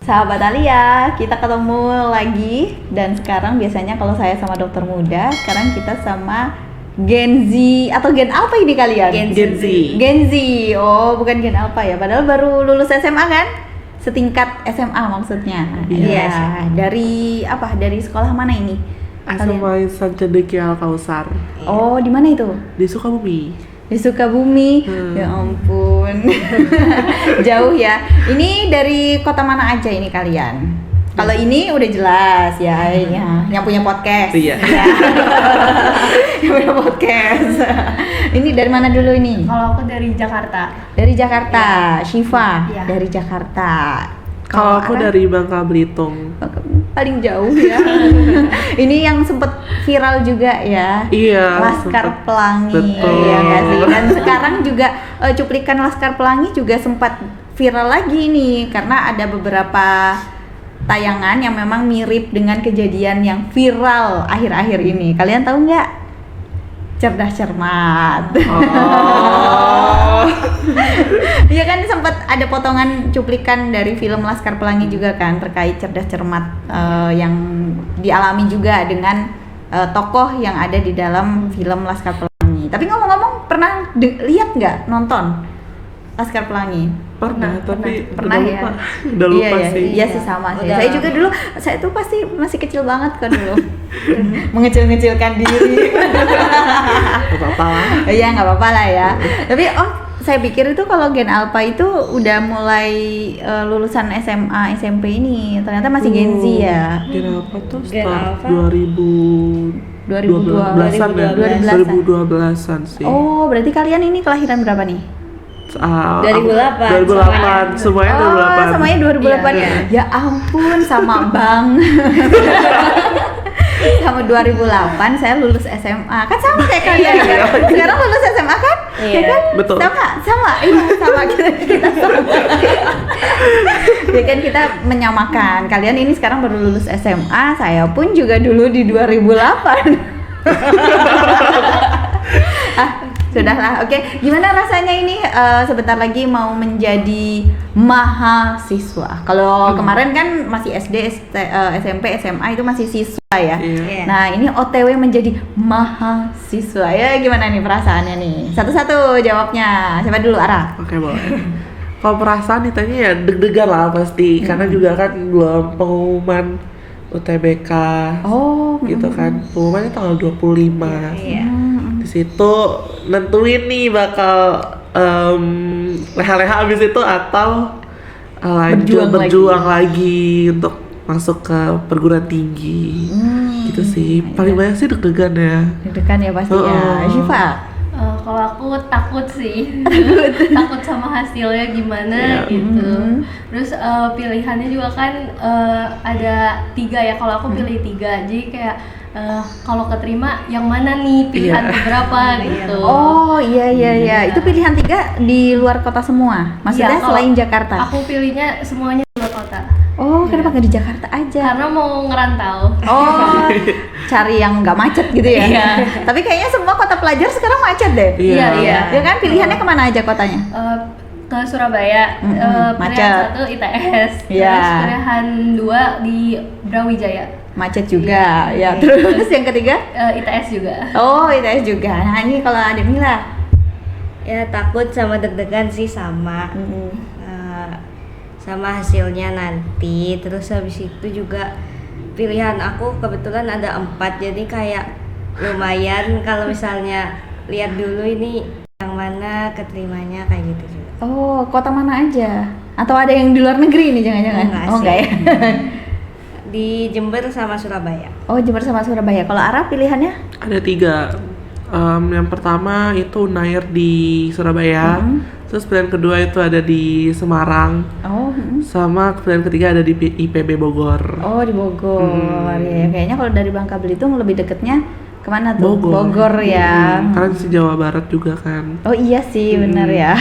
Sahabat Alia, kita ketemu lagi. Dan sekarang biasanya kalau saya sama dokter muda, sekarang kita sama Gen Z atau Gen Alpha ini kalian? Gen Z. Oh, bukan Gen Alpha ya. Padahal baru lulus SMA kan? Setingkat SMA maksudnya. Iya. Dari apa? Dari sekolah mana ini? SMA Insan Cendekia Al-Kausar. Oh, di mana itu? Di Sukabumi. Di Sukabumi. Ya ampun. Jauh ya. Ini dari kota mana aja ini kalian? Kalau ini udah jelas ya, yang punya podcast. Iya. Yang punya podcast. Ini dari mana dulu ini? Kalau aku dari Jakarta. Dari Jakarta. Syifa Iya. dari Jakarta. Kalau aku Ara? dari Bangka Belitung. Paling jauh ya. Ini yang sempet viral juga ya. Iya. Laskar sempet. Pelangi. Betul. Iya nggak sih? Dan sekarang juga cuplikan Laskar Pelangi juga sempat viral lagi nih karena ada beberapa tayangan yang memang mirip dengan kejadian yang viral akhir-akhir ini. Kalian tahu nggak? Cerdas Cermat. Oh. Iya kan sempat ada potongan cuplikan dari film Laskar Pelangi juga kan terkait Cerdas Cermat yang dialami juga dengan tokoh yang ada di dalam film Laskar Pelangi. Tapi ngomong-ngomong pernah lihat nggak nonton Laskar Pelangi? Pernah, tapi pernah udah ya. lupa. Udah lupa Iya, sih. Iya sih sama sih. Udah Saya lama. juga dulu, saya tuh pasti masih kecil banget kan dulu. Mengecil-ngecilkan diri. Gak apa-apa lah. Iya nggak apa-apa lah ya. Tapi saya pikir itu kalau Gen Alpha itu udah mulai lulusan SMA, SMP ini. Ternyata masih Gen Z ya. Gen apa tuh? Gen Start Alpha? 2012-an ya? 2012-an sih. Oh, berarti kalian ini kelahiran berapa nih? 2008. 2008. Semuanya 2008. Semuanya 2008 Iya. Ya ampun, sama Bang. Sama 2008 saya lulus SMA. Kan sama kayak kalian kan? Sekarang lulus SMA kan? Iya. Ya kan? Betul. Sama. Iya, sama kita sama. Ya kan kita menyamakan. Kalian ini sekarang baru lulus SMA, saya pun juga dulu di 2008. Sudahlah, oke. Gimana rasanya ini sebentar lagi mau menjadi mahasiswa? Kalau kemarin kan masih SD, SMP, SMA itu masih siswa ya. Iya. Nah ini OTW menjadi mahasiswa ya, gimana nih perasaannya nih? Satu-satu jawabnya. Siapa dulu, Ara? Oke, boleh. Kalau perasaan ditanya ya deg-degan lah pasti, karena juga kan belum pengumuman UTBK gitu kan. Pengumumannya tanggal 25. Iya. Di situ nentuin nih bakal leha-leha abis itu atau lanjut berjuang lagi untuk masuk ke perguruan tinggi. Gitu sih. Paling banyak sih deg-degan ya. Deg-degan ya pasti ya. Syifa? Kalau aku takut sih. Takut sama hasilnya gimana Iya. gitu. Terus pilihannya juga kan ada 3 ya. Kalau aku pilih 3, jadi kayak kalau keterima yang mana nih pilihan Iya. berapa gitu. Oh iya. Itu pilihan 3 di luar kota semua? Maksudnya Iya, kalau selain Jakarta? Aku pilihnya semuanya di luar kota. Oh, kenapa nggak di Jakarta aja? Karena mau ngerantau. Oh, cari yang nggak macet gitu ya? Iya. Tapi kayaknya semua kota pelajar sekarang macet deh. Iya. Ya kan, pilihannya kemana aja kotanya? Ke Surabaya, macet. pilihan 1 ITS, Iya. terus pilihan 2 di Brawijaya, Macet juga, ya. Terus yang ketiga? ITS juga. Oh, ITS juga. Nah ini kalau ada Mila. Ya takut sama deg-degan sih sama. Sama hasilnya nanti. Terus habis itu juga pilihan aku kebetulan ada 4, jadi kayak lumayan kalau misalnya lihat dulu ini yang mana keterimanya kayak gitu juga. Oh, kota mana aja? Atau ada yang di luar negeri nih jangan-jangan? Enggak Oh, sih. enggak ya? Di Jember sama Surabaya. Oh, Jember sama Surabaya. Kalau Arab pilihannya? Ada 3. Yang pertama itu Unair di Surabaya. Terus pilihan kedua itu ada di Semarang. Oh, Sama pilihan ketiga ada di IPB Bogor. oh di Bogor. Ya, kayaknya kalau dari Bangka Belitung lebih deketnya kemana tuh? Bogor ya. Karena di Jawa Barat juga kan. Oh iya sih, benar ya.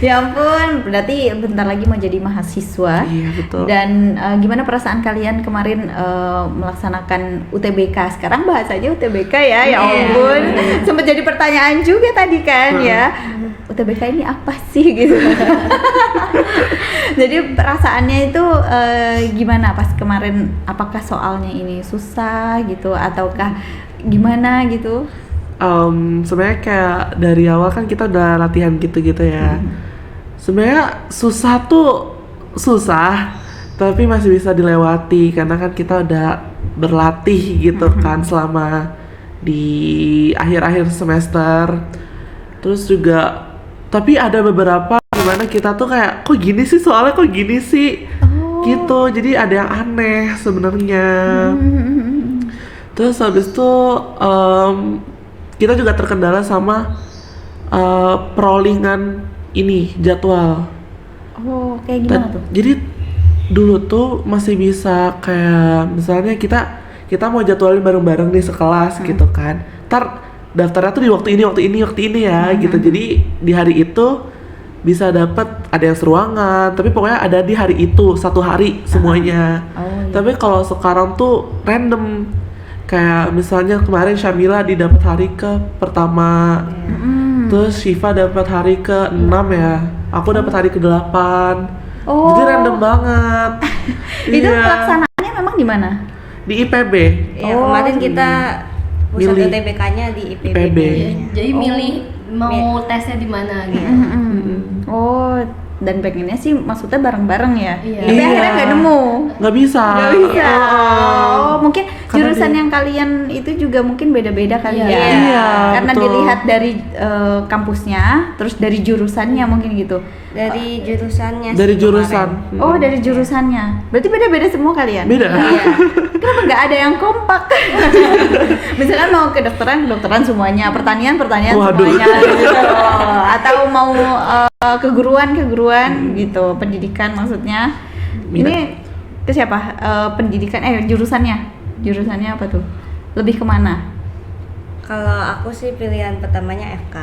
Ya ampun, berarti bentar lagi mau jadi mahasiswa. Iya, betul. Dan gimana perasaan kalian kemarin melaksanakan UTBK? Sekarang bahas aja UTBK ya, ya ampun. Sempat jadi pertanyaan juga tadi kan ya. UTBK ini apa sih gitu. Jadi perasaannya itu gimana pas kemarin, apakah soalnya ini susah gitu ataukah gimana gitu? Sebenarnya kayak dari awal kan kita udah latihan gitu-gitu ya. Sebenarnya susah tuh susah, tapi masih bisa dilewati karena kan kita udah berlatih gitu kan selama di akhir-akhir semester. Terus juga tapi ada beberapa dimana kita tuh kayak kok gini sih, soalnya kok gini sih gitu, jadi ada yang aneh sebenarnya. Terus habis itu kita juga terkendala sama perolingan ini jadwal. Oh, kayak gimana tuh? Jadi dulu tuh masih bisa kayak misalnya kita mau jadwalin bareng-bareng nih sekelas gitu kan. Ntar daftarnya tuh di waktu ini ya gitu. Jadi di hari itu bisa dapat, ada yang seruangan, tapi pokoknya ada di hari itu satu hari semuanya. Iya. Tapi kalau sekarang tuh random, kayak misalnya kemarin Syamila didapat hari ke pertama, terus Syifa dapat hari ke 6 ya, aku dapat hari ke 8. Jadi random banget. Itu Iya. pelaksanaannya memang di mana? Di IPB. Ya, kemarin kita pusat Milih. UTBK-nya di IPB. IPB. Jadi milih mau tesnya di mana gitu. Oh, dan pengennya sih maksudnya bareng-bareng ya. Iya. Tapi Iya. akhirnya nggak nemu. Nggak bisa. Nggak bisa. Oh, mungkin Karena jurusan di- yang kalian itu juga mungkin beda-beda kali Iya. ya. Iya, Karena betul. dilihat dari kampusnya, terus dari jurusannya mungkin gitu. Dari jurusannya Dari sih jurusan. kemarin. Oh, dari jurusannya. Berarti beda-beda semua kalian? Beda. Iya. Kenapa nggak ada yang kompak? Misalkan mau kedokteran semuanya, pertanian Waduh. semuanya gitu. Atau mau keguruan gitu, pendidikan maksudnya. Ini ke siapa? Pendidikan jurusannya apa tuh? Lebih kemana? Kalau aku sih pilihan pertamanya FK.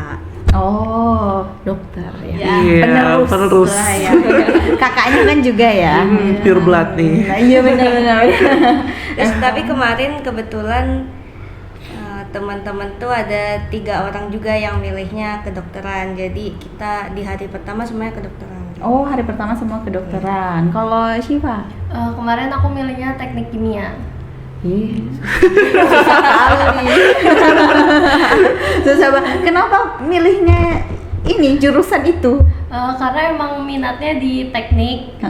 Oh, dokter ya. Iya, penerus. lah ya. Kakaknya kan juga ya. Pure blood nih. Nah, iya benar-benar. Terus tapi kemarin kebetulan teman-teman tuh ada 3 orang juga yang milihnya kedokteran. Jadi kita di hari pertama semuanya kedokteran. Oh, hari pertama semua kedokteran. Kalau Syifa? Kemarin aku milihnya teknik kimia. Ih, susah kali. Susah banget. Kenapa milihnya ini jurusan itu? Karena emang minatnya di teknik,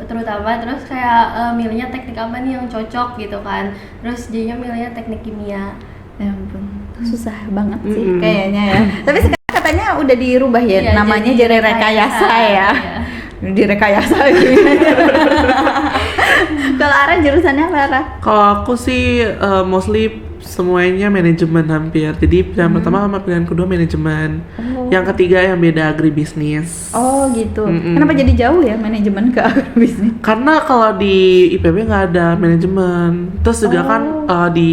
terutama, terus kayak milihnya teknik apa nih yang cocok gitu kan. Terus jadinya milihnya teknik kimia. Ya ampun, susah banget sih kayaknya ya. Tapi sekarang katanya udah dirubah ya, Iya, namanya jadi rekayasa ya. Iya. Direkayasa gitu. Kalau Ara jurusannya apa, Ara? Kalau aku sih mostly semuanya manajemen hampir. Jadi pilihan pertama sama pilihan kedua manajemen. Yang ketiga yang beda agribisnis. Oh gitu. Kenapa jadi jauh ya manajemen ke agribisnis? Karena kalau di IPB nggak ada manajemen. Terus juga kan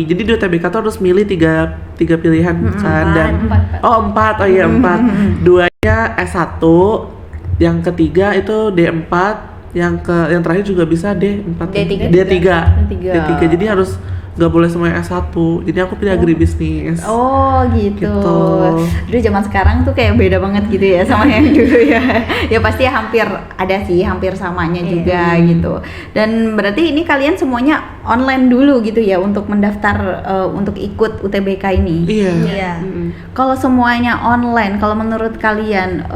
jadi di UTBK tuh harus milih tiga pilihan kan. Dan Empat. empat. Oh iya 4. Duanya S1, yang ketiga itu D4, yang terakhir juga bisa D4. D3. D3. Jadi harus nggak boleh semuanya S1. Jadi aku pilih agribisnis. Oh gitu. Gitu. Dulu zaman sekarang tuh kayak beda banget gitu ya sama yang dulu ya. Ya pasti hampir ada sih, hampir samanya juga gitu. Dan berarti ini kalian semuanya online dulu gitu ya untuk mendaftar untuk ikut UTBK ini. Iya. Iya. Kalau semuanya online, kalau menurut kalian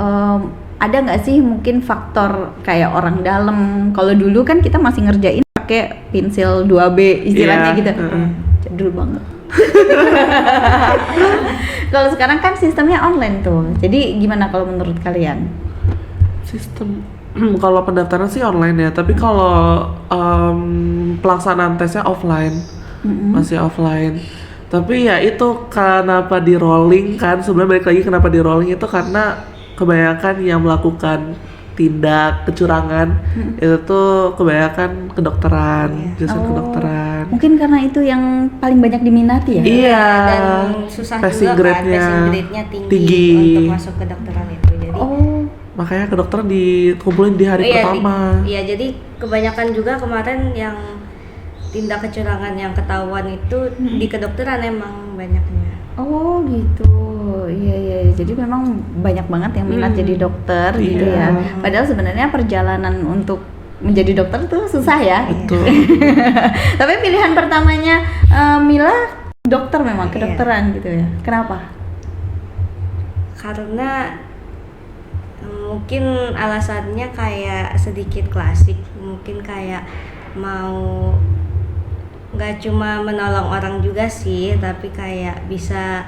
ada nggak sih mungkin faktor kayak orang dalam? Kalau dulu kan kita masih ngerjain pakai pensil 2B istilahnya Iya, gitu. Jadul banget. Kalau sekarang kan sistemnya online tuh. Jadi gimana kalau menurut kalian? Sistem kalau pendaftaran sih online ya, tapi kalau pelaksanaan tesnya offline, masih offline. Tapi ya itu kenapa di rolling kan, sebenarnya balik lagi kenapa di rolling itu karena kebanyakan yang melakukan tindak kecurangan itu tuh kebanyakan kedokteran, jurusan kedokteran. Mungkin karena itu yang paling banyak diminati ya. Iya. Dan susah Passing juga kan, grade-nya passing grade-nya tinggi, tinggi. untuk masuk kedokteran itu. Jadi Makanya kedokteran dikumpulin di hari pertama. Iya, jadi kebanyakan juga kemarin yang tindak kecurangan yang ketahuan itu di kedokteran emang banyaknya. Oh gitu, iya. Jadi memang banyak banget yang minat jadi dokter gitu Iya. ya. Padahal sebenarnya perjalanan untuk menjadi dokter tuh susah ya. Betul. Tapi pilihan pertamanya Mila dokter memang, kedokteran gitu ya. Kenapa? Karena mungkin alasannya kayak sedikit klasik, mungkin kayak mau nggak cuma menolong orang juga sih, tapi kayak bisa,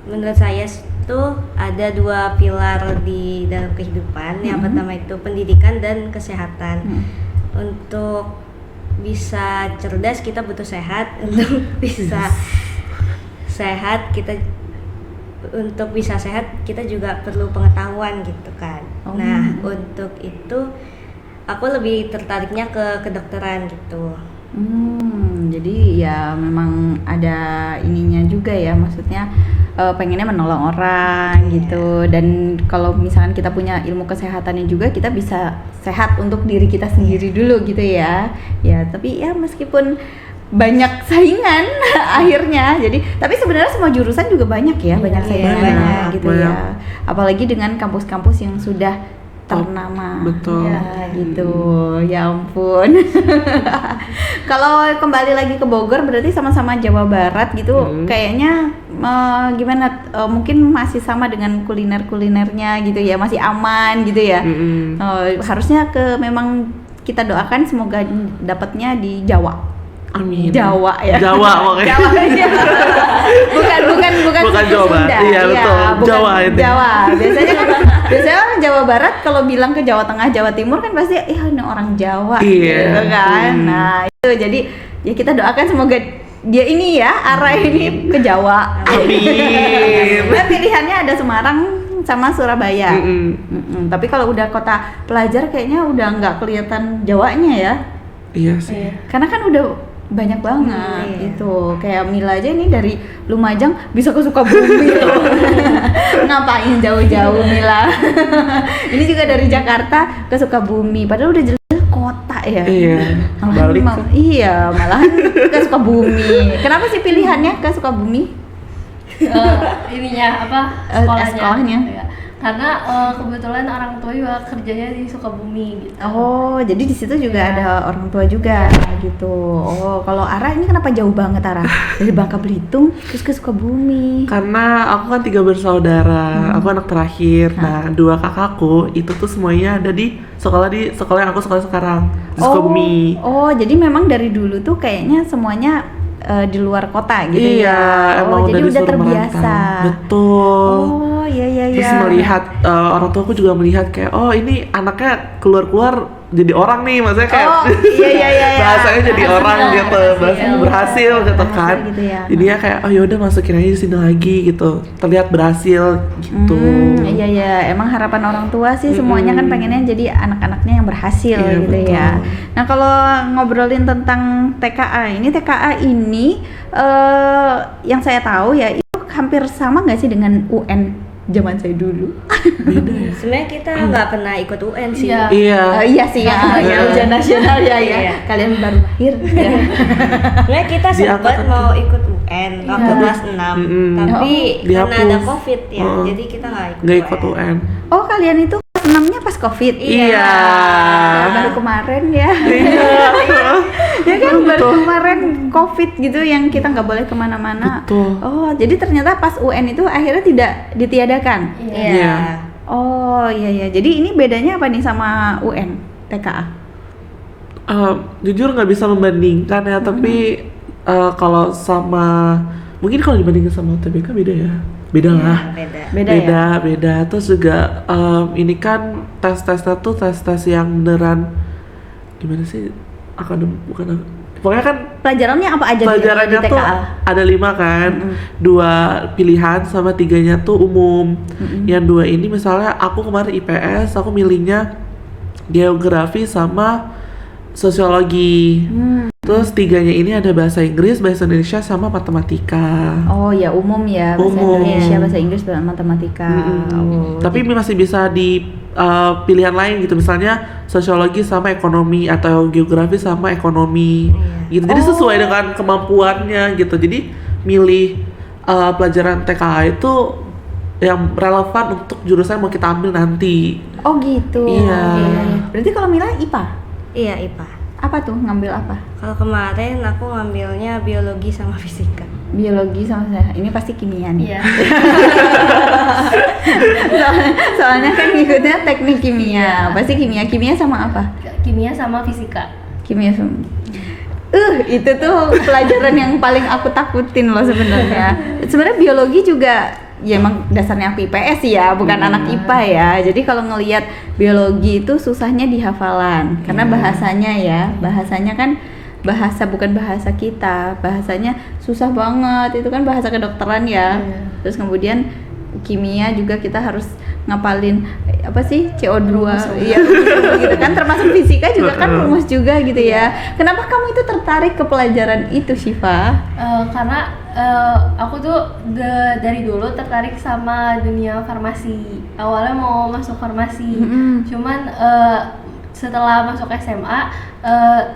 menurut saya tuh ada 2 pilar di dalam kehidupan. Yang pertama itu pendidikan dan kesehatan. Untuk bisa cerdas kita butuh sehat, untuk bisa sehat kita juga perlu pengetahuan gitu kan. Nah, untuk itu aku lebih tertariknya ke kedokteran gitu. Jadi ya memang ada ininya juga ya, maksudnya pengennya menolong orang gitu. Dan kalau misalkan kita punya ilmu kesehatannya juga, kita bisa sehat untuk diri kita sendiri dulu gitu ya. Ya tapi ya meskipun banyak saingan akhirnya, jadi tapi sebenarnya semua jurusan juga banyak ya, banyak saingannya banyak, gitu banyak. ya. Apalagi dengan kampus-kampus yang sudah ternama. Betul. Ya gitu. Ya ampun. Kalau kembali lagi ke Bogor berarti sama-sama Jawa Barat gitu. Kayaknya gimana, mungkin masih sama dengan kuliner-kulinernya gitu ya, masih aman gitu ya. Harusnya memang kita doakan semoga dapatnya di Jawa. Amin. Jawa ya. Jawa pokoknya. Jawa ya. bukan Bukan suku Jawa Barat. Sunda. Iya, betul. Bukan Jawa ini. Jawa. Biasanya orang Jawa Barat kalau bilang ke Jawa Tengah, Jawa Timur kan pasti ini orang Jawa Iya. gitu kan. Nah, itu jadi ya kita doakan semoga dia ini ya arah ini ke Jawa. Amin. Nah, pilihannya ada Semarang sama Surabaya. Tapi kalau udah kota pelajar kayaknya udah nggak kelihatan Jawanya ya. Iya sih. Karena kan udah banyak banget gitu. Kayak Mila aja ini dari Lumajang bisa ke Sukabumi loh. Ngapain jauh-jauh Mila? Ini juga dari Jakarta ke Sukabumi, padahal udah jelas kota ya. Iya. Balik. Malahan ke Sukabumi. Kenapa sih pilihannya ke Sukabumi? Ininya apa, Sekolahnya. Ya. Karena kebetulan orang tua juga kerjanya di Sukabumi gitu. Oh, jadi di situ juga ada orang tua juga gitu. Oh, kalau Ara ini kenapa jauh banget Ara? Dari Bangka Belitung terus ke Sukabumi. Karena aku kan 3 bersaudara, aku anak terakhir. Nah, 2 kakakku itu tuh semuanya ada di sekolah yang aku sekolah sekarang di Sukabumi. Oh, jadi memang dari dulu tuh kayaknya semuanya di luar kota gitu ya. Emang jadi udah disuruh terbiasa. merantau. Betul. Oh, iya. Terus melihat orang tua aku juga melihat kayak ini anaknya keluar jadi orang nih, maksudnya kayak iya. bahasanya jadi orang gitu, bahasanya berhasil gitu kan. Berhasil gitu ya. Jadinya kayak yaudah masukin aja di sini lagi gitu, terlihat berhasil gitu. Iya, emang harapan orang tua sih semuanya kan pengennya jadi anak-anaknya yang berhasil Iya, gitu betul. ya. Nah kalau ngobrolin tentang TKA ini yang saya tahu ya itu hampir sama nggak sih dengan UN zaman saya dulu? Beda ya. Sebenarnya kita nggak pernah ikut UN sih. Iya. Iya. Iya sih ya ujian nasional ya. Iya. Kalian baru lahir ya. Sebenarnya kita Di sempat angkatan mau ikut UN waktu kelas 6, tapi karena Dihapus. ada COVID ya, jadi kita nggak ikut UN. Oh kalian itu kelas 6-nya pas COVID? Iya. Baru kemarin ya. Iya. Ya kan baru kemarin COVID gitu yang kita nggak boleh kemana-mana. Betul. Oh jadi ternyata pas UN itu akhirnya tidak ditiadakan. Iya. Oh iya. Jadi ini bedanya apa nih sama UN TKA? Jujur nggak bisa membandingkan ya, tapi kalau mungkin kalau dibandingkan sama UTBK beda ya. Beda lah. beda. Beda. Terus juga ini kan tes-tesnya tuh tes yang beneran gimana sih? Bukan pokoknya kan Pelajarannya apa aja pelajarannya di tuh TKA? ada 5 kan, 2 pilihan sama 3-nya tuh umum. Yang 2 ini misalnya aku kemarin IPS, aku milihnya geografi sama sosiologi. Terus 3-nya ini ada bahasa Inggris, bahasa Indonesia sama matematika. Oh ya umum ya, bahasa Umum. Indonesia, bahasa Inggris, bahasa matematika. Oh, Tapi masih bisa di pilihan lain gitu, misalnya sosiologi sama ekonomi atau geografi sama ekonomi gitu. Jadi sesuai dengan kemampuannya gitu. Jadi milih pelajaran TKA itu yang relevan untuk jurusan yang mau kita ambil nanti. Oh gitu. Iya. Berarti kalau Mila IPA? Iya, IPA. Apa tuh, ngambil apa? Kalau kemarin aku ngambilnya biologi sama fisika. Biologi sama saya. Ini pasti kimia nih. Iya. Soalnya kan ngikutnya teknik kimia. Pasti kimia. Kimia sama apa? Kimia sama fisika. Kimia sama. Itu tuh pelajaran yang paling aku takutin loh sebenarnya. Sebenarnya biologi juga ya emang dasarnya aku IPS ya, bukan anak IPA ya. Jadi kalau ngelihat biologi itu susahnya di hafalan karena bahasanya kan bahasa bukan bahasa kita, bahasanya susah banget. Itu kan bahasa kedokteran ya. Terus kemudian kimia juga kita harus ngapalin apa sih CO2 iya gitu kan, termasuk fisika juga kan rumus juga gitu ya. Kenapa kamu itu tertarik ke pelajaran itu, Syifa? Karena aku tuh dari dulu tertarik sama dunia farmasi. Awalnya mau masuk farmasi, cuman setelah masuk SMA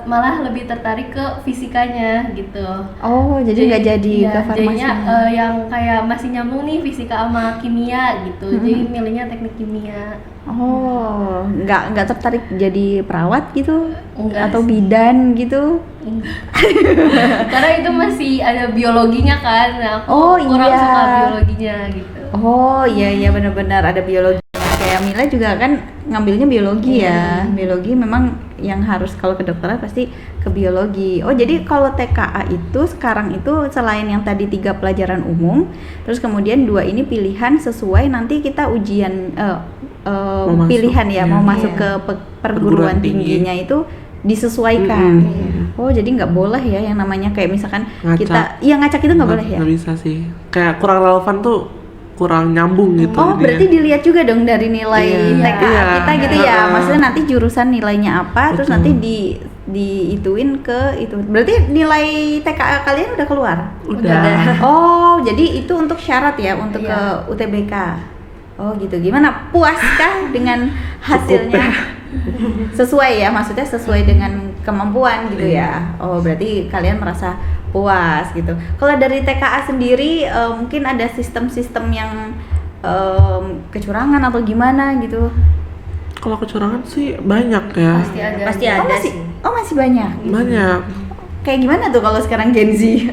malah lebih tertarik ke fisikanya gitu. Oh, jadi nggak jadi iya, ke farmasi? Jadinya yang kayak masih nyambung nih fisika sama kimia gitu. Jadi milihnya teknik kimia. Oh, nggak tertarik jadi perawat gitu? Enggak Atau sih. bidan gitu? Karena itu masih ada biologinya kan. Nah, aku Oh, kurang iya. suka biologinya gitu. Oh iya benar-benar ada biologi. Kayak Mila juga kan ngambilnya biologi ya. Biologi memang yang harus kalau kedokteran pasti ke biologi. Oh jadi kalau TKA itu sekarang itu selain yang tadi 3 pelajaran umum, terus kemudian 2 ini pilihan sesuai nanti kita ujian Mau pilihan masuk, ya ya. mau masuk ke perguruan Perguruan tinggi. tingginya itu disesuaikan. Oh jadi nggak boleh ya yang namanya kayak misalkan Ngacak. kita ngacak itu nggak boleh ya? Nggak bisa sih, kayak kurang relevan tuh, kurang nyambung gitu. Oh, jadinya. berarti dilihat juga dong dari nilai Iya. TKA Iya. kita gitu ya. Heeh. Maksudnya nanti jurusan nilainya apa, terus Betul. nanti diituin ke itu. Berarti nilai TKA kalian udah keluar? Udah. Oh, jadi itu untuk syarat ya untuk ke UTBK. Oh, gitu. Gimana? Puaskah dengan hasilnya? Sesuai ya, maksudnya sesuai dengan kemampuan gitu ya. Oh, berarti kalian merasa puas gitu. Kalau dari TKA sendiri mungkin ada sistem-sistem yang kecurangan atau gimana gitu. Kalau kecurangan sih banyak ya. Pasti ada. Pasti Oh ada masih, sih. masih banyak. Banyak. Kayak gimana tuh kalau sekarang Gen Z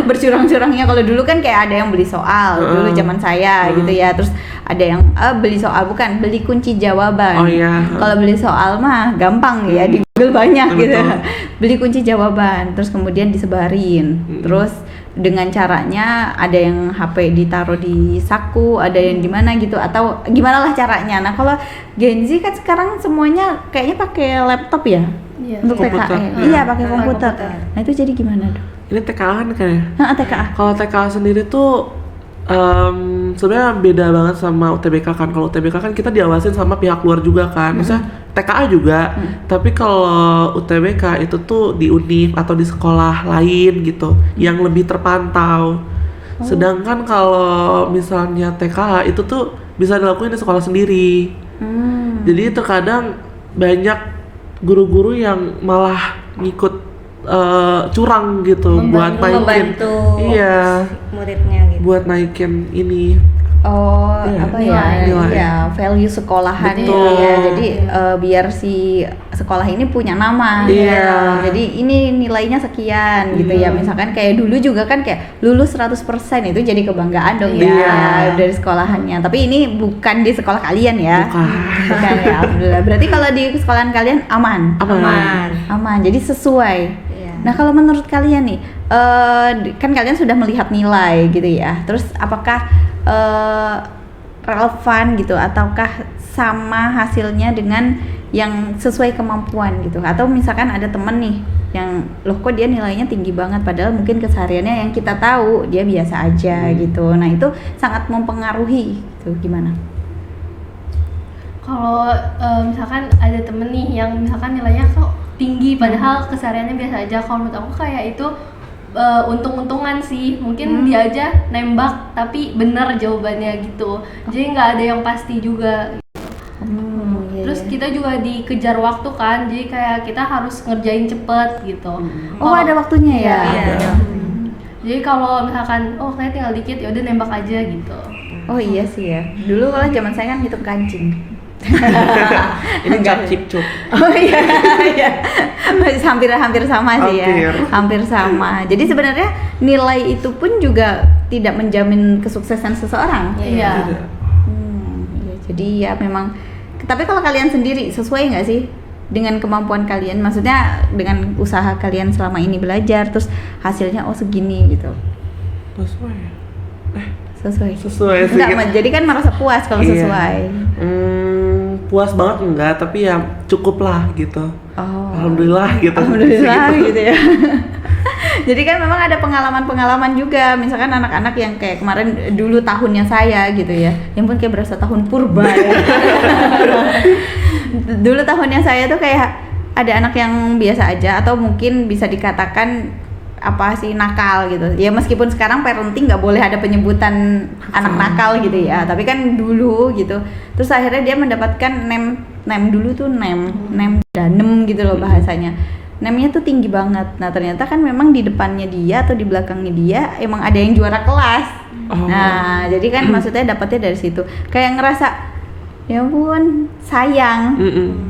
bercurang-curangnya? Kalau dulu kan kayak ada yang beli soal dulu zaman saya gitu ya, terus ada yang beli soal bukan beli kunci jawaban. Oh iya. Kalau beli soal mah gampang ya, di Google banyak gitu. Betul. Beli kunci jawaban terus kemudian disebarin. Terus dengan caranya ada yang HP ditaruh di saku, ada yang di mana gitu atau gimana lah caranya. Nah, kalau Gen Z kan sekarang semuanya kayaknya pakai laptop ya. Iya. Untuk Komputer. TKA. Iya, pakai komputer. komputer. Nah, itu jadi gimana, Dok? Ini TKA kan kayaknya. TKA. Kalau TKA sendiri tuh sebenarnya beda banget sama UTBK kan. Kalau UTBK kan kita diawasin sama pihak luar juga kan. Misalnya TKA juga. Tapi kalau UTBK itu tuh di univ atau di sekolah lain gitu yang lebih terpantau. Sedangkan kalau misalnya TKA itu tuh bisa dilakuin di sekolah sendiri. Jadi terkadang banyak guru-guru yang malah ngikut curang gitu buat naikin. Membantu Iya. muridnya gitu. Buat naikin ini. Oh, Iya, apa ya? nilai. Ya, value sekolahan Betul. gitu ya. Jadi biar si sekolah ini punya nama. Iya. Jadi ini nilainya sekian gitu ya. Misalkan kayak dulu juga kan kayak lulus 100% itu jadi kebanggaan dong Iya. ya dari sekolahannya. Tapi ini bukan di sekolah kalian ya. Bukan. Bukan ya. Alhamdulillah. Berarti kalau di sekolahan kalian aman. Aman. Aman. Jadi sesuai. Iya. Nah, kalau menurut kalian nih, kan kalian sudah melihat nilai gitu ya. Terus apakah relevan gitu ataukah sama hasilnya dengan yang sesuai kemampuan gitu? Atau misalkan ada temen nih yang loh kok dia nilainya tinggi banget padahal mungkin kesehariannya yang kita tahu dia biasa aja gitu. Nah, itu sangat mempengaruhi gitu. Gimana? Kalau misalkan ada temen nih yang misalkan nilainya kok tinggi padahal kesehariannya biasa aja, kalau menurut aku kayak itu untung-untungan sih, mungkin dia aja nembak tapi bener jawabannya gitu, jadi nggak ada yang pasti juga. Iya, Terus iya. kita juga dikejar waktu kan, jadi kayak kita harus ngerjain cepet gitu. Oh, ada waktunya ya? Iya. Jadi kalau misalkan kayak tinggal dikit ya udah nembak aja gitu. Oh iya sih ya. Dulu kalau zaman saya kan hitung kancing. Ini cap cip cup. Oh iya, iya. Hampir sama sih ya. Hampir. Hampir sama. Jadi sebenarnya nilai itu pun juga tidak menjamin kesuksesan seseorang. Iya. Tidak. Ya, jadi ya memang. Tapi kalau kalian sendiri sesuai nggak sih dengan kemampuan kalian? Maksudnya dengan usaha kalian selama ini belajar, terus hasilnya segini gitu. Sesuai. Sesuai. sih. Enggak, jadi kan merasa puas kalau Iya. sesuai. Puas banget enggak, tapi ya cukup lah gitu. Oh. Alhamdulillah gitu. Alhamdulillah Segitu. gitu ya. Jadi kan memang ada pengalaman-pengalaman juga, misalkan anak-anak yang kayak kemarin dulu tahunnya saya gitu ya, yang pun kayak berasa tahun purba ya. Dulu tahunnya saya tuh kayak ada anak yang biasa aja atau mungkin bisa dikatakan apa sih nakal gitu ya, meskipun sekarang parenting nggak boleh ada penyebutan anak nakal gitu ya, tapi kan dulu gitu. Terus akhirnya dia mendapatkan nem dulu tuh nem danem gitu loh bahasanya. Nemnya tuh tinggi banget. Nah ternyata kan memang di depannya dia atau di belakangnya dia emang ada yang juara kelas. Oh. Nah jadi kan maksudnya dapetnya dari situ. Kayak ngerasa ya ampun sayang.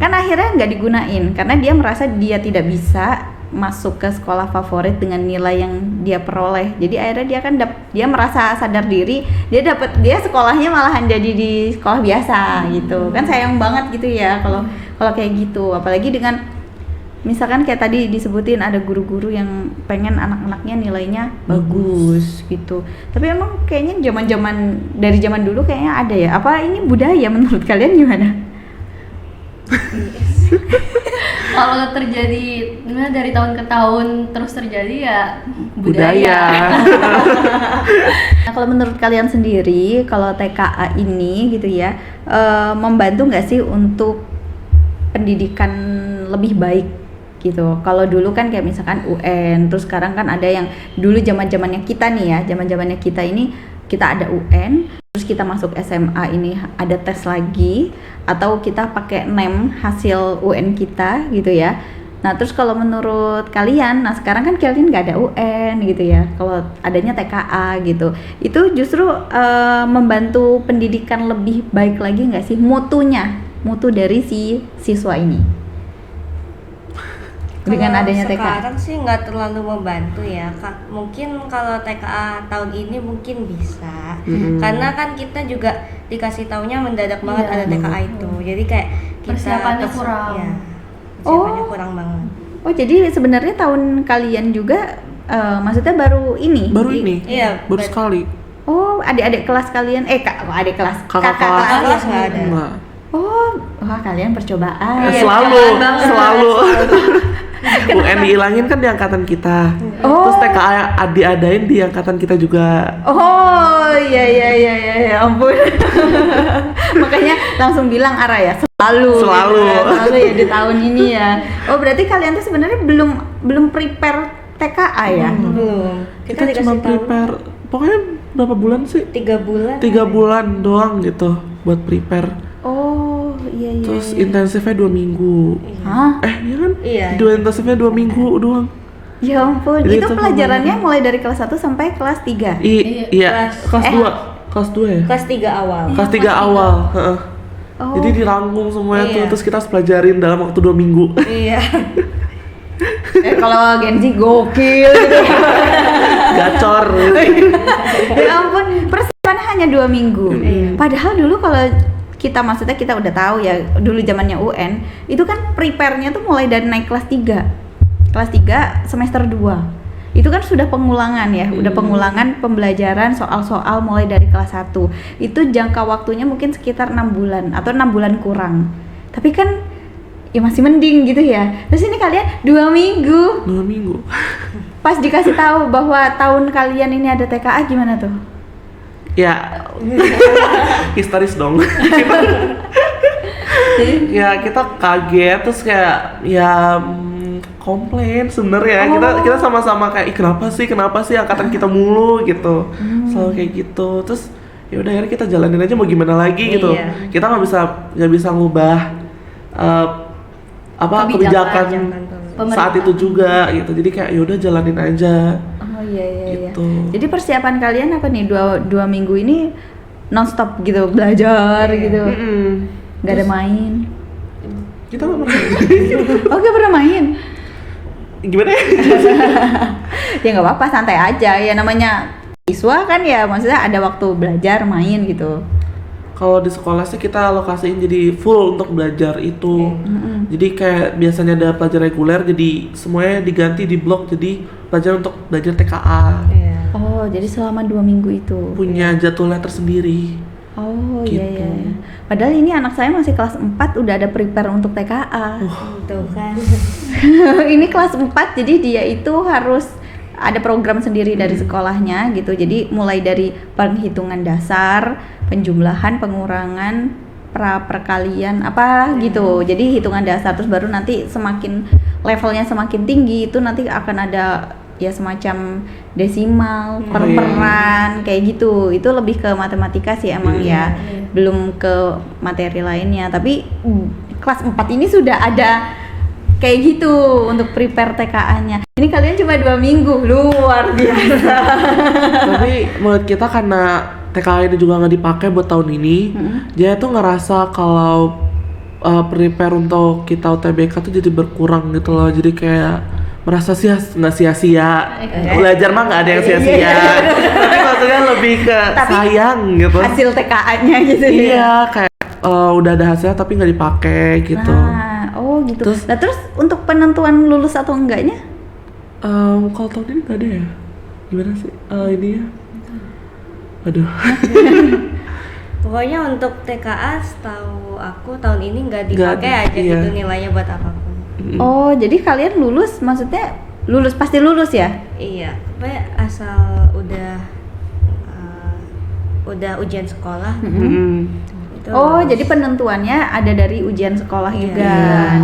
Kan akhirnya nggak digunain karena dia merasa dia tidak bisa masuk ke sekolah favorit dengan nilai yang dia peroleh. Jadi akhirnya dia kan dia merasa sadar diri, dia sekolahnya malahan jadi di sekolah biasa gitu. Kan sayang banget gitu ya kalau kayak gitu. Apalagi dengan misalkan kayak tadi disebutin ada guru-guru yang pengen anak-anaknya nilainya bagus gitu. Tapi emang kayaknya dari zaman dulu kayaknya ada ya. Apa ini budaya menurut kalian gimana? Kalau terjadi dari tahun ke tahun terus terjadi ya Budaya. Nah, kalau menurut kalian sendiri, kalau TKA ini gitu ya, membantu nggak sih untuk pendidikan lebih baik gitu? Kalau dulu kan kayak misalkan UN, terus sekarang kan ada yang dulu zaman-zamannya kita nih ya, zaman-zamannya kita ini kita ada UN, terus kita masuk SMA ini ada tes lagi, atau kita pakai nem hasil UN kita gitu ya. Nah terus kalau menurut kalian, nah sekarang kan kalian nggak ada UN gitu ya, kalau adanya TKA gitu, itu justru membantu pendidikan lebih baik lagi nggak sih, mutu dari si siswa ini dengan adanya TKA? Sekarang sih nggak terlalu membantu ya, mungkin kalau TKA tahun ini mungkin bisa, karena kan kita juga dikasih taunya mendadak banget ada TKA itu, jadi kayak kita persiapannya kurang. Ya, persiapannya kurang banget. Oh jadi sebenarnya tahun kalian juga maksudnya baru ini? Iya, baru sekali. Oh adik-adik kelas kalian, adik kelas, Kakak kelas nggak ada. Enggak. Oh, wah kalian percobaan. Selalu. UN dihilangin kan di angkatan kita. Oh. Terus TKA diadain di angkatan kita juga. Oh iya, ampun. Makanya langsung bilang Ara ya, selalu ya di tahun ini ya. Oh berarti kalian tuh sebenarnya belum prepare TKA ya? Belum. Kita cuma prepare. Pokoknya berapa bulan sih? 3 bulan. 3 bulan doang gitu buat prepare. Oh iya. Terus intensifnya 2 minggu. Hah? Iya kan? Iya. Intensifnya 2 minggu doang. Ya ampun, Jadi itu pelajarannya mulai dari kelas 1 sampai kelas 3? Iya, kelas 2. Kelas 2 ya? Kelas 3 awal. Kelas 3 awal, heeh. Oh. Jadi dirangkum semuanya tuh, Iya. terus kita harus pelajarin dalam waktu 2 minggu. Iya. Kalau Gen Z gokil gitu. Gacor. Ya ampun, persiapannya hanya 2 minggu. Padahal dulu kalau kita maksudnya kita udah tahu ya, dulu zamannya UN itu kan prepare-nya tuh mulai dari naik kelas 3. Kelas 3 semester 2. Itu kan sudah pengulangan ya, udah pengulangan pembelajaran soal-soal mulai dari kelas 1. Itu jangka waktunya mungkin sekitar 6 bulan atau 6 bulan kurang. Tapi kan ya masih mending gitu ya. Terus ini kalian 2 minggu. 2 minggu. Pas dikasih tahu bahwa tahun kalian ini ada TKA gimana tuh? Ya, histeris dong. Ya kita kaget, terus kayak ya komplain sebenarnya. Kita sama-sama kayak kenapa sih angkatan kita mulu gitu. Selalu kayak gitu. Terus ya udah akhirnya kita jalanin aja, mau gimana lagi gitu. Iya. Kita nggak bisa ngubah kebijakan saat itu juga gitu. Jadi kayak ya udah jalanin aja. Oh iya iya. Gitu. Jadi persiapan kalian apa nih dua minggu ini nonstop gitu belajar gitu, nggak ada main? Kita nggak pernah. Oh nggak pernah main? Gimana ya? Ya nggak apa-apa, santai aja ya, namanya siswa kan ya, maksudnya ada waktu belajar main gitu. Kalau di sekolah sih kita alokasiin jadi full untuk belajar itu. Jadi kayak biasanya ada pelajaran reguler, jadi semuanya diganti di blok jadi pelajaran untuk belajar TKA. Iya. Oh jadi selama 2 minggu itu. Punya jadwalnya tersendiri. Oh Gitu. iya iya. Padahal ini anak saya masih kelas 4 udah ada prepare untuk TKA. Tuh kan. Ini kelas 4 jadi dia itu harus ada program sendiri dari sekolahnya gitu. Jadi mulai dari penghitungan dasar, penjumlahan, pengurangan, perkalian apa gitu. Jadi hitungan dasar, terus baru nanti semakin levelnya semakin tinggi itu nanti akan ada ya semacam desimal, perperan kayak gitu. Itu lebih ke matematika sih emang ya. Belum ke materi lainnya. Tapi kelas 4 ini sudah ada kayak gitu untuk prepare TKA-nya. Ini kalian cuma 2 minggu, luar biasa. Tapi menurut kita karena TKA ini juga nggak dipakai buat tahun ini, dia tuh ngerasa kalau prepare untuk kita UTBK tuh jadi berkurang gitu loh. Jadi kayak merasa nggak sia-sia. Belajar mah nggak ada yang sia-sia. Tapi maksudnya lebih ke sayang gitu. Hasil TKA-nya gitu ya. Iya, kayak udah ada hasilnya tapi nggak dipakai gitu. Nah, oh gitu. Terus untuk penentuan lulus atau enggaknya? Kalau tahun ini nggak ada ya? Gimana sih? Ini ya? Aduh. Pokoknya untuk TKA setahu aku tahun ini nggak dipakai aja gitu nilainya buat apapun. Oh, jadi kalian lulus maksudnya pasti lulus ya? Iya, pokoknya asal udah ujian sekolah. Itu Oh, lulus. jadi penentuannya ada dari ujian sekolah juga.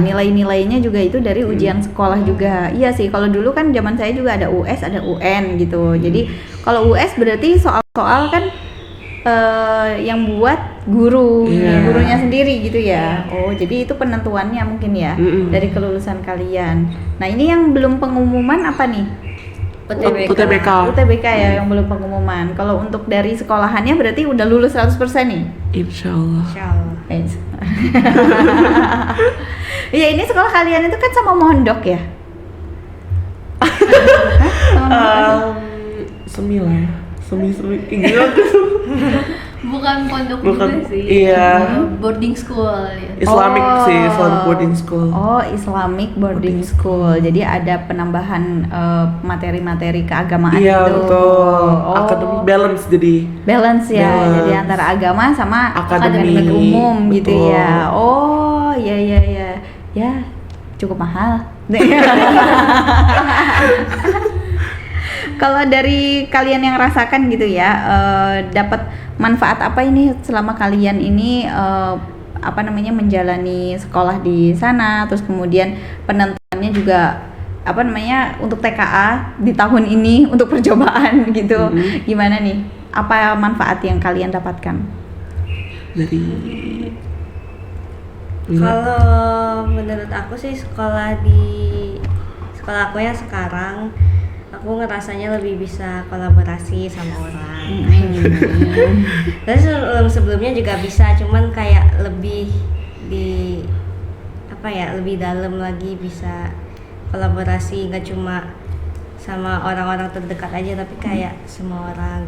Nilai-nilainya juga itu dari ujian sekolah juga. Iya sih, kalau dulu kan zaman saya juga ada US, ada UN gitu. Jadi kalau US berarti soal-soal kan yang buat gurunya sendiri gitu ya. Oh, jadi itu penentuannya mungkin ya dari kelulusan kalian. Nah, ini yang belum pengumuman apa nih? UTBK. UTBK ya yang belum pengumuman. Kalau untuk dari sekolahannya berarti udah lulus 100% nih. Insyaallah. Insyaallah. Iya, ini sekolah kalian itu kan sama mondok ya? Semi lah ya. Semi gimana tuh? Bukan pondok Bukan, juga sih. iya. Boarding school ya. Islamic sih, Islamic boarding school. Oh, Islamic boarding school. Jadi ada penambahan materi-materi keagamaan Iya, gitu. betul. Oh, Akademik balance jadi. balance ya. Balance. Jadi antara agama sama Akademik, akademik umum gitu betul. ya. Oh, iya iya iya. Ya, cukup mahal. Kalau dari kalian yang rasakan gitu ya, dapat manfaat apa ini selama kalian ini menjalani sekolah di sana, terus kemudian penentuannya juga untuk TKA di tahun ini untuk percobaan gitu. Gimana nih? Apa manfaat yang kalian dapatkan? Dari Kalau menurut aku sih sekolah aku yang sekarang aku ngerasanya lebih bisa kolaborasi sama orang. Terus sebelumnya juga bisa, cuman kayak lebih lebih dalam lagi, bisa kolaborasi nggak cuma sama orang-orang terdekat aja tapi kayak semua orang.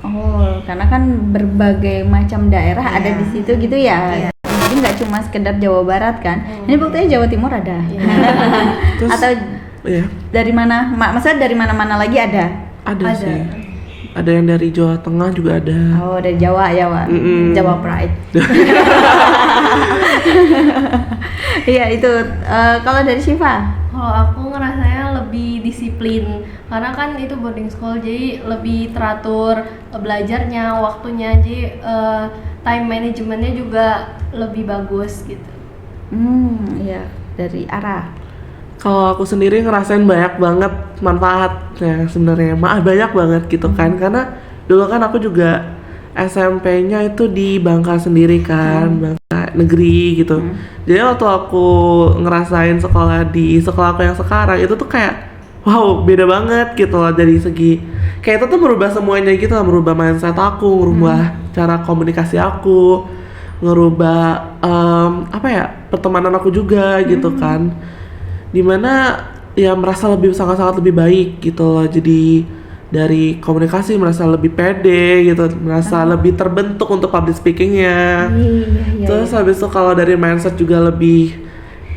Oh, karena kan berbagai macam daerah ada di situ gitu ya. Iya. Jadi nggak cuma sekedar Jawa Barat kan. Ini buktinya Jawa Timur ada. Terus, Atau iya. dari mana? Maksudnya dari mana-mana lagi ada? Ada sih. Ada yang dari Jawa Tengah juga ada. Oh, dari Jawa ya, Wak. Jawa Pride. Iya, itu. Kalau dari Syifa? Kalau aku ngerasanya lebih disiplin karena kan itu boarding school, jadi lebih teratur belajarnya, waktunya, jadi time managementnya juga lebih bagus gitu. Iya, dari Ara. Kalau aku sendiri ngerasain banyak banget manfaatnya sebenarnya, banyak banget gitu kan, karena dulu kan aku juga SMP-nya itu di Bangka sendiri kan, Bangka negeri gitu. Jadi waktu aku ngerasain sekolah di sekolah aku yang sekarang itu tuh kayak, wow beda banget gitu loh dari segi kayak itu tuh merubah semuanya gitu lah, merubah mindset aku, merubah cara komunikasi aku, ngerubah apa ya pertemanan aku juga gitu kan, dimana ya merasa lebih sangat-sangat lebih baik gitu loh. Jadi dari komunikasi merasa lebih pede gitu, merasa lebih terbentuk untuk public speakingnya. Terus habis itu kalau dari mindset juga lebih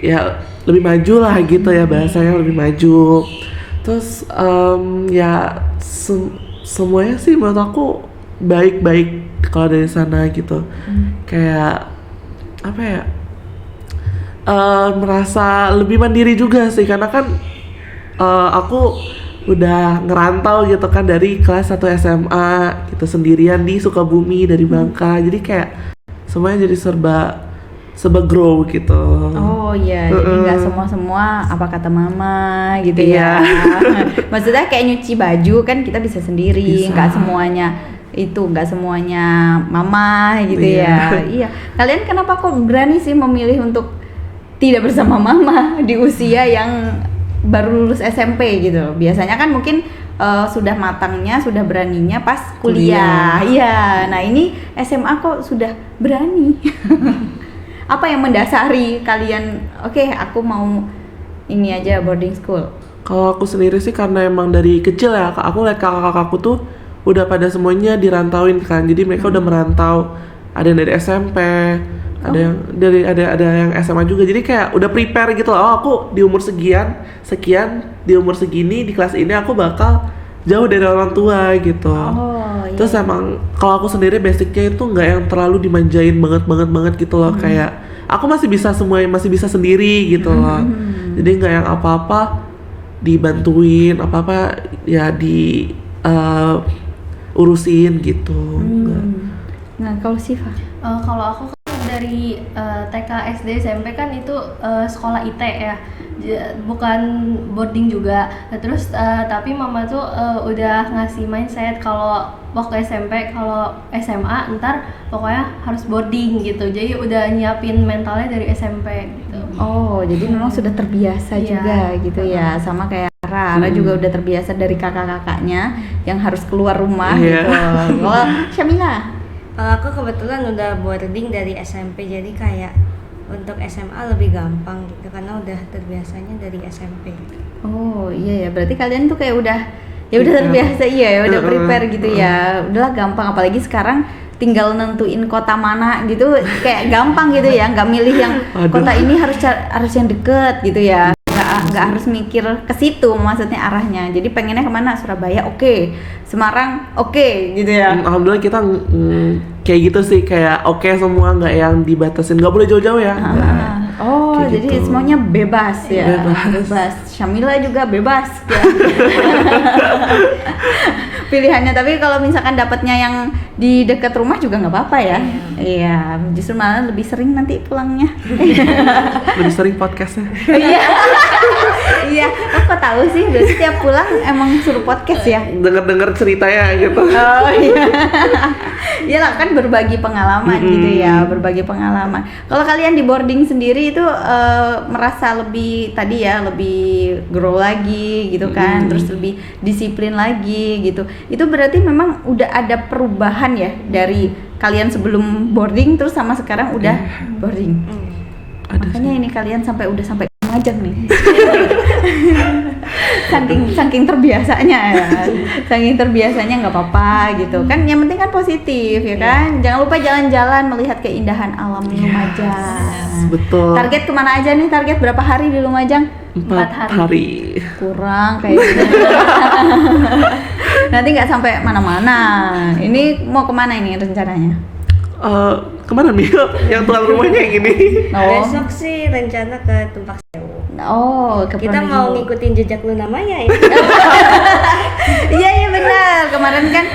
ya lebih maju lah gitu ya, bahasanya lebih maju. Terus ya semuanya sih menurut aku baik-baik kalau dari sana gitu. Kayak apa ya, merasa lebih mandiri juga sih karena kan aku udah ngerantau gitu kan dari kelas 1 SMA gitu sendirian di Sukabumi dari Bangka. Jadi kayak semuanya jadi serba grow gitu. Oh iya, jadi nggak semua apa kata mama gitu ya. Maksudnya kayak nyuci baju kan kita bisa sendiri, nggak semuanya mama gitu ya. Iya. Kalian kenapa kok berani sih memilih untuk tidak bersama mama di usia yang baru lulus SMP gitu? Biasanya kan mungkin sudah matangnya, sudah beraninya pas kuliah. Iya. Nah, ini SMA kok sudah berani. Apa yang mendasari kalian, oke, aku mau ini aja boarding school? Kalau aku sendiri sih karena emang dari kecil ya, aku lihat kakak-kakakku tuh udah pada semuanya dirantauin kan. Jadi mereka udah merantau. Ada yang dari SMP, ada yang ada yang SMA juga. Jadi kayak udah prepare gitu loh. Oh, aku di umur sekian, di umur segini di kelas ini aku bakal jauh dari orang tua gitu. Iya. Terus emang kalau aku sendiri basicnya itu nggak yang terlalu dimanjain banget gitu loh. Kayak aku masih bisa sendiri gitu loh. Jadi nggak yang apa-apa dibantuin, apa-apa ya di urusin gitu. Nah, kalau Siva? Kalau aku kan dari TK, SD, SMP kan itu sekolah IT ya, bukan boarding juga. Nah, terus tapi mama tuh udah ngasih mindset kalau waktu SMP, kalau SMA ntar pokoknya harus boarding gitu. Jadi udah nyiapin mentalnya dari SMP gitu. Oh, jadi memang sudah terbiasa juga gitu ya, sama kayak Ara juga udah terbiasa dari kakak-kakaknya yang harus keluar rumah gitu. Kalau Syamila? Kalau aku kebetulan udah boarding dari SMP, jadi kayak untuk SMA lebih gampang gitu karena udah terbiasanya dari SMP. Oh iya ya, berarti kalian tuh kayak udah terbiasa ya udah prepare gitu ya. Udahlah gampang, apalagi sekarang tinggal nentuin kota mana gitu kayak gampang gitu ya, nggak milih yang kota ini harus yang deket gitu ya. Nggak harus mikir ke situ maksudnya arahnya. Jadi pengennya kemana? Surabaya oke. Semarang oke gitu ya. Alhamdulillah kita kayak gitu sih, kayak oke semua, nggak yang dibatasin, nggak boleh jauh-jauh ya. Oh, kayak jadi gitu. semuanya bebas ya. Bebas. Syamila juga bebas ya. Pilihannya, tapi kalau misalkan dapatnya yang di dekat rumah juga nggak apa-apa ya. Iya, justru malah lebih sering nanti pulangnya. Lebih sering podcastnya. Iya. Iya, kok tahu sih? Berarti tiap pulang emang suruh podcast ya? Dengar ceritanya gitu. Oh iya. Iyalah kan berbagi pengalaman gitu ya, berbagi pengalaman. Kalau kalian di boarding sendiri itu merasa lebih tadi ya, lebih grow lagi gitu kan, terus lebih disiplin lagi gitu. Itu berarti memang udah ada perubahan ya dari kalian sebelum boarding terus sama sekarang udah boarding. Makanya ini kalian udah sampai Lumajang nih. saking terbiasanya ya, saking terbiasanya nggak apa-apa gitu kan, yang penting kan positif ya kan. Jangan lupa jalan-jalan melihat keindahan alam Lumajang. Betul. Target kemana aja nih? Target berapa hari di Lumajang? 4 hari. Kurang kayaknya. Nanti nggak sampai mana-mana. Ini mau kemana ini rencananya? Kemana nih? Yang tuan rumahnya yang ini. Besok sih rencana ke Tumpak Sewu. Oh, ke Kita Pronojiwo. mau ngikutin jejak Luna Maya ya. Iya benar. Kemarin kan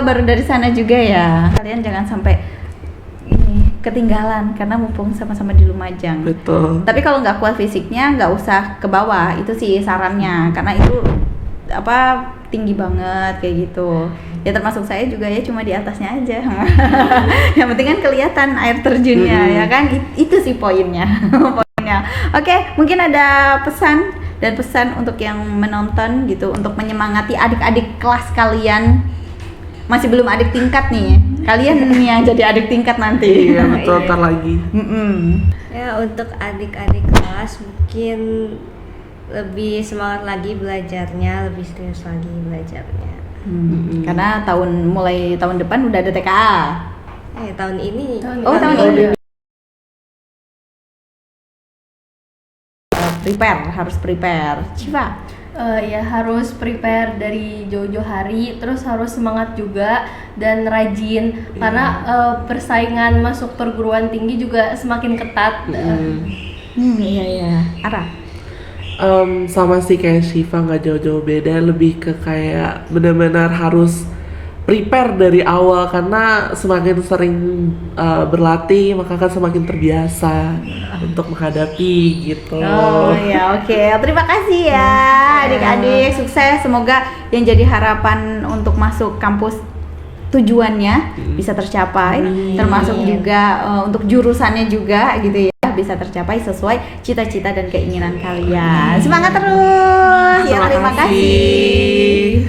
baru dari sana juga ya. Kalian jangan sampai ini ketinggalan karena mumpung sama-sama di Lumajang. Betul. Tapi kalau nggak kuat fisiknya nggak usah ke bawah. Itu sih sarannya karena itu tinggi banget kayak gitu. Ya termasuk saya juga ya, cuma di atasnya aja. Yang penting kan kelihatan air terjunnya ya kan. Itu sih poinnya. Oke, mungkin ada pesan dan pesan untuk yang menonton gitu untuk menyemangati adik-adik kelas kalian. Masih belum adik tingkat nih. Kalian nih yang jadi adik tingkat nanti. Iya betul, ntar lagi. Ya untuk adik-adik kelas mungkin lebih semangat lagi belajarnya, lebih serius lagi belajarnya. Karena mulai tahun depan udah ada TKA. Tahun ini. Tahun ini. Harus prepare. Civa. Ya harus prepare dari jauh-jauh hari, terus harus semangat juga dan rajin karena persaingan masuk perguruan tinggi juga semakin ketat. Iya. Ara. Sama sih kayak Shiva, nggak jauh-jauh beda, lebih ke kayak benar-benar harus prepare dari awal karena semakin sering berlatih maka kan semakin terbiasa untuk menghadapi gitu. Oh iya, oke. Terima kasih ya adik-adik, sukses. Semoga yang jadi harapan untuk masuk kampus tujuannya bisa tercapai, termasuk juga untuk jurusannya juga gitu ya, bisa tercapai sesuai cita-cita dan keinginan kalian. Semangat terus. Ya, terima kasih.